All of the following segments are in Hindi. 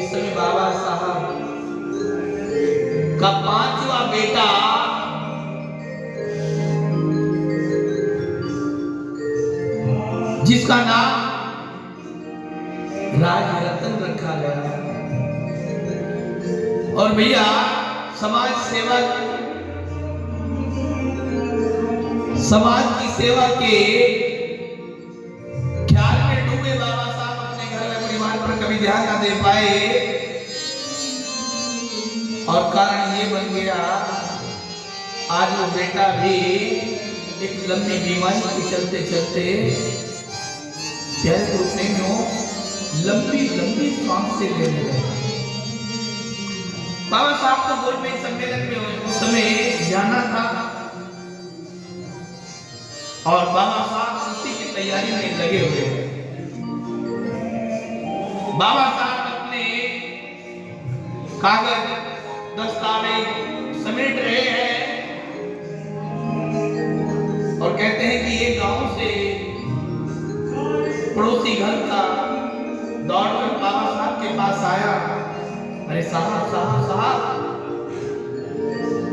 इस समय बाबा साहब का पांचवा बेटा जिसका नाम राजरतन रखा गया। और भैया समाज की सेवा के ख्याल में डूबे बाबा साहब अपने घर में परिवार पर कभी ध्यान ना दे पाए और कारण ये बन गया आज वो बेटा भी एक लंबी बीमारी के चलते चलते प्यारे रूप में लंबी सांस से लेने लगा। बाबा साहब को बोल में सम्मेलन में उस समय जाना था और बाबा साहब उसी की तैयारी में लगे हुए हैं। बाबा साहब अपने कागज दस्तावेज समेट रहे हैं और कहते हैं कि ये गांव से पड़ोसी घर का दौड़कर बाबा साहब के पास आया। अरे साहब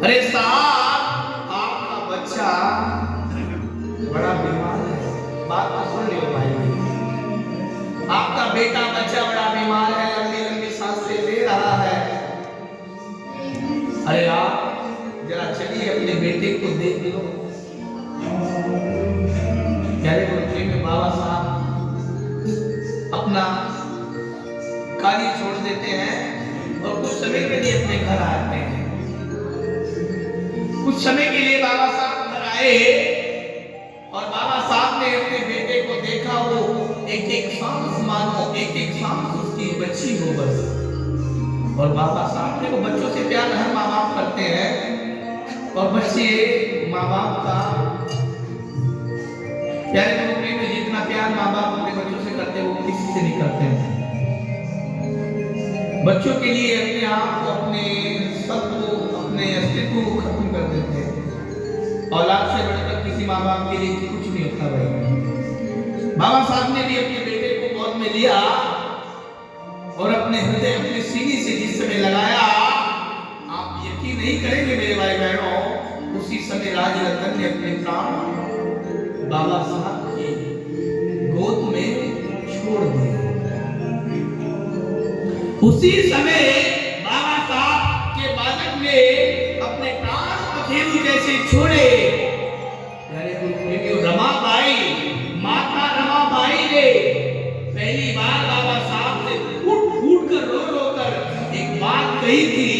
अरे साहब आपका बच्चा बड़ा बीमार है। बात तो सुन लियो भाई, आपका बेटा बच्चा बड़ा बीमार है, लंबी सांसें ले रहा है। अरे आप जरा चलिए अपने बेटे को देख लो। प्यारे गुरुकुल में बाबा साहब अपना कार्य छोड़ देते हैं और कुछ समय के लिए अपने घर आते हैं। कुछ समय के लिए बाबा साहब घर आए और बाबा साहब ने अपने बेटे को देखा। वो एक सांस मानो एक सांस उसकी बच्ची हो बस। और बाबा साहब ने वो बच्चों से प्यार हर माँ बाप करते हैं और बच्चे माँ बाप का प्यारे गुरुकुल में जितना प्यार माँ बाप अपने बच्चों से करते हैं वो किसी से नहीं करते हैं। बच्चों के लिए अपने आप को अपने सब को अपने अस्तित्व को खत्म कर देते हैं। औलाद से बढ़कर किसी माँ बाप के लिए कुछ नहीं होता भाई। बाबा साहब ने भी अपने बेटे को गोद में लिया और अपने हृदय अपने सीने से जिस समय लगाया, आप यकीन नहीं करेंगे मेरे भाई बहनों, उसी समय राजरतन ने अपने प्राण बाबा साहब की गोद में छोड़ दिए। उसी समय बाबा साहब के बालक ने अपने प्राण पखेरु जैसे छोड़े। रमाबाई, माता रमाबाई ने पहली बार बाबा साहब से फूट कर रो कर एक बात कही थी।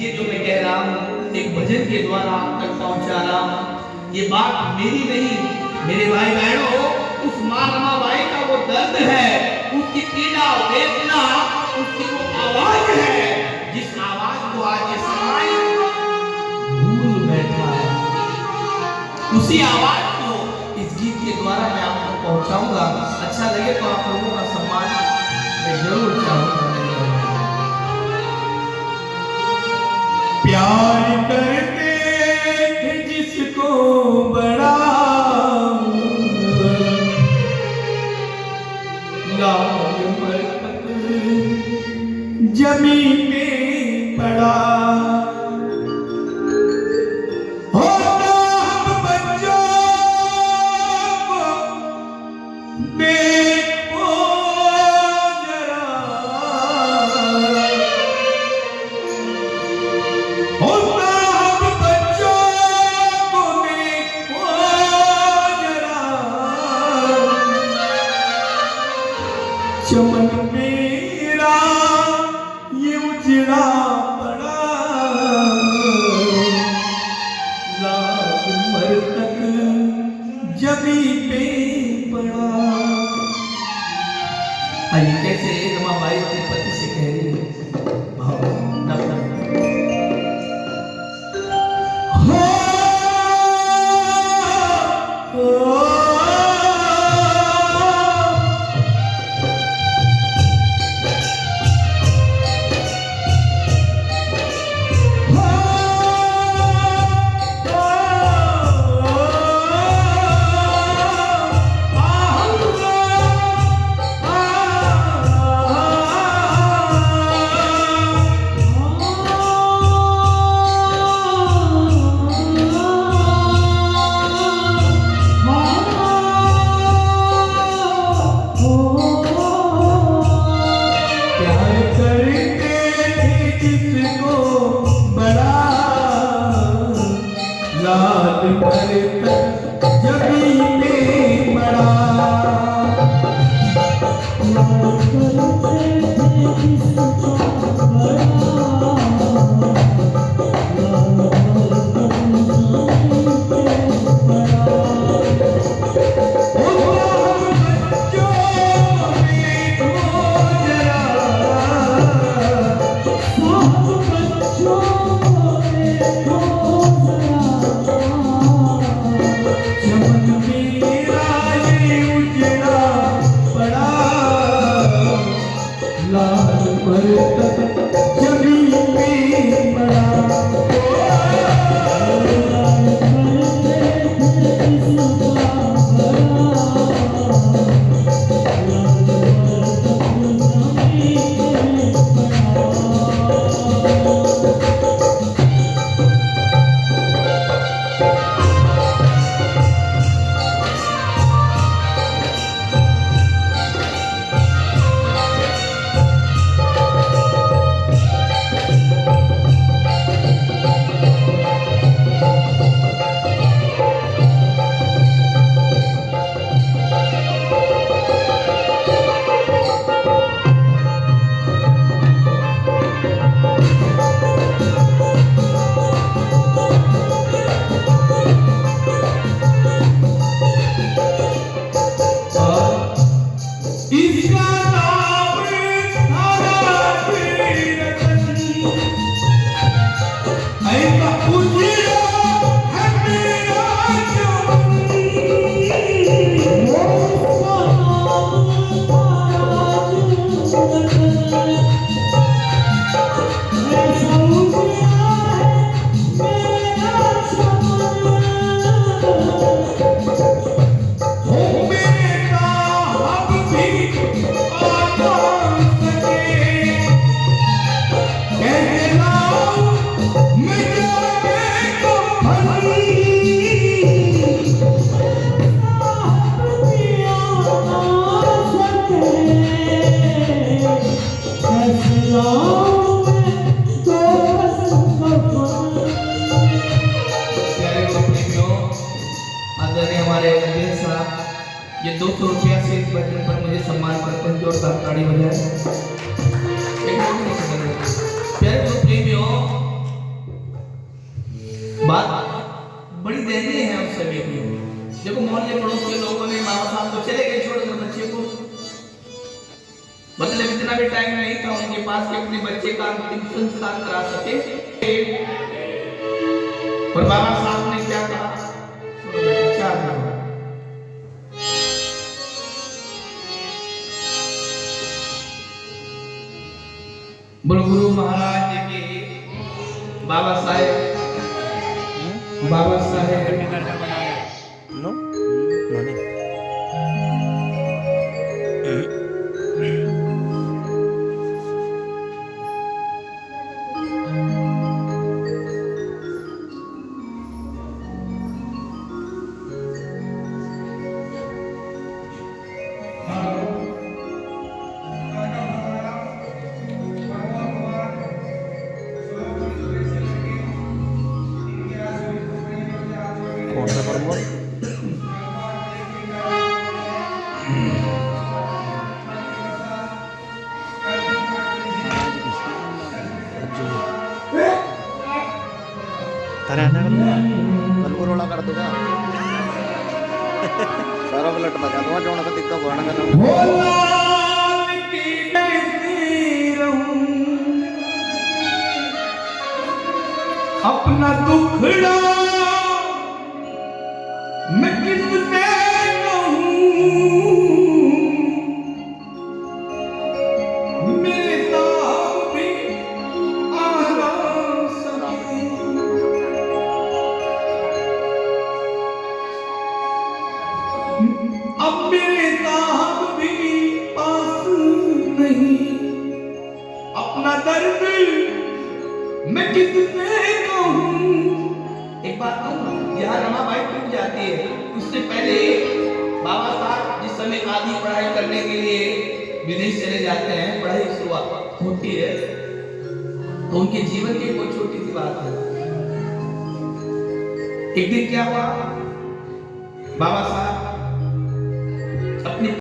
ये जो मैं कह रहा हूं एक भजन के द्वारा आप तक पहुंचा रहा हूं। ये बात मेरी नहीं मेरे भाई बहनों, उस मां रमाबाई का वो दर्द है, उसकी पीड़ा वेदना, उसकी वो आवाज है जिस आवाज को आज ये समाज भूल बैठा है। उसी आवाज को इस गीत के द्वारा मैं आपको पहुंचाऊंगा। अच्छा लगे तो आप लोगों का सम्मान मैं जरूर चाहूंगा। प्यार करते थे जिसको बड़ा लाल मरकत जमीन में पड़ा। चमन मेरा ये उजड़ा पड़ा, लाल मरकत जमी पे पड़ा। आइए कैसे रमाबाई अपने पति से कह रही है भाव ये 200 रुपया से इस बटन पर मुझे सम्मान करते हैं, जोरदार ताड़ी बजाएं। प्यारे दोस्त प्रेमियों, बात बड़ी दयनीय है उस समय की। देखो मोहल्ले पड़ोस के लोगों ने माँ बाप को चले गए छोड़कर बच्चे को, मतलब इतना भी टाइम नहीं था उनके पास कि अपने बच्चे का अंतिम संस्कार करा सके। और बाबा साहब ने क्या कहा, सुनो बेटा क्या कहा, बोलो गुरु महाराज जी की। बाबा साहेब नो नहीं कौन सा पर्व तारे आना कल को रोला कर दूंगा सारा पलट बता दूंगा जो ना दिक्कत बना करना भोलाल की बेटी रहूं, अपना दुखड़ा मैं किससे कहूं, मेरे साथ भी आराम सकी, अब मेरे साथ भी पास नहीं, अपना दर्द मैं किससे कहूं। एक बात कहूं, यहाँ रमाबाई टूट जाती है, उससे पहले बाबा साहब जिस समय आधी पढ़ाई करने के लिए विदेश चले जाते हैं, पढ़ाई की शुरुआत होती है, तो उनके जीवन की कोई छोटी सी बात है। एक दिन क्या हुआ, बाबा साहब